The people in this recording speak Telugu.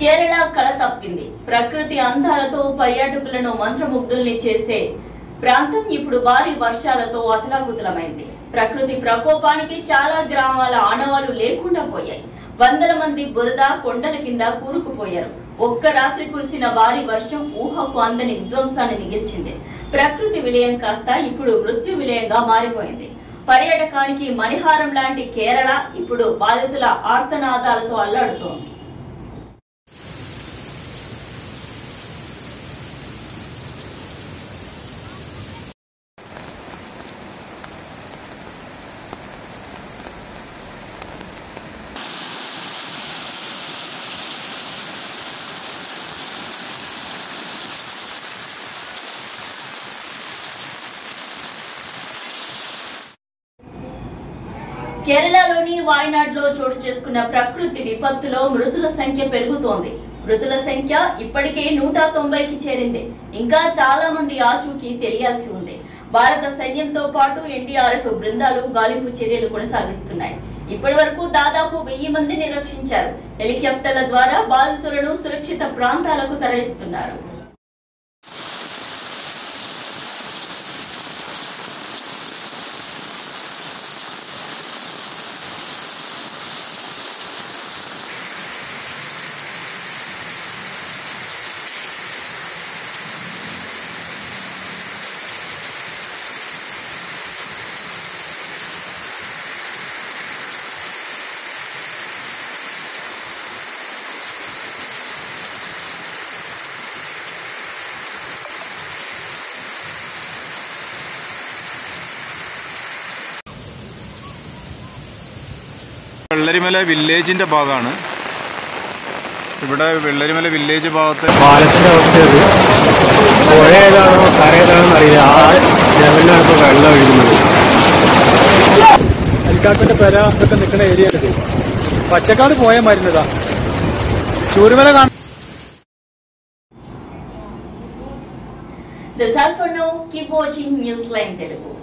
కేరళ కళ తప్పింది. ప్రకృతి అందాలతో పర్యాటకులను మంత్రముగ్ధుల్ని చేసే ప్రాంతం ఇప్పుడు భారీ వర్షాలతో అతలాకుతలమైంది. ప్రకృతి ప్రకోపానికి చాలా గ్రామాల ఆనవాళ్లు లేకుండా పోయాయి. వందల మంది బురద కొండల కింద కూరుకుపోయారు. ఒక్క రాత్రి కురిసిన భారీ వర్షం ఊహకు అందని విధ్వంసాన్ని మిగిల్చింది. ప్రకృతి విలయం కాస్త ఇప్పుడు మృత్యు విలయంగా మారిపోయింది. పర్యాటకానికి మణిహారం లాంటి కేరళ ఇప్పుడు బాధితుల ఆర్తనాదాలతో అల్లాడుతోంది. కేరళలోని వాయనాడ్లో చోటు చేసుకున్న ప్రకృతి విపత్తులో మృతుల సంఖ్య పెరుగుతోంది. మృతుల సంఖ్య ఇప్పటికే 190కి చేరింది. ఇంకా చాలా మంది ఆచూకీ తెలియాల్సి ఉంది. భారత సైన్యంతో పాటు ఎన్డీఆర్ఎఫ్ బృందాలు గాలింపు చర్యలు కొనసాగిస్తున్నాయి. ఇప్పటి వరకు దాదాపు 1000 మందిని రక్షించారు. హెలికాప్టర్ల ద్వారా బాధితులను సురక్షిత ప్రాంతాలకు తరలిస్తున్నారు. വെള്ളരിമല വില്ലേജിന്റെ ഭാഗമാണ്. ഇവിടെ വെള്ളരിമല വില്ലേജ് ഭാഗത്ത് പാലത്തിന്റെ അവസ്ഥയത് പുഴ ഏതാണോ കര ഏതാണെന്ന് അറിയില്ല. ആ ലെവലിലാണ് ഇപ്പോൾ വെള്ളം ഒഴുകുന്നത്. ഹെലികാപ്റ്ററിന്റെ പെര ഒക്കെ നിൽക്കുന്ന ഏരിയ ഇത്. പച്ചക്കാട് പോയ മരുന്നതാ ചൂരുമല കാണാൻ. That's all for now. Keep watching Newsline Telugu.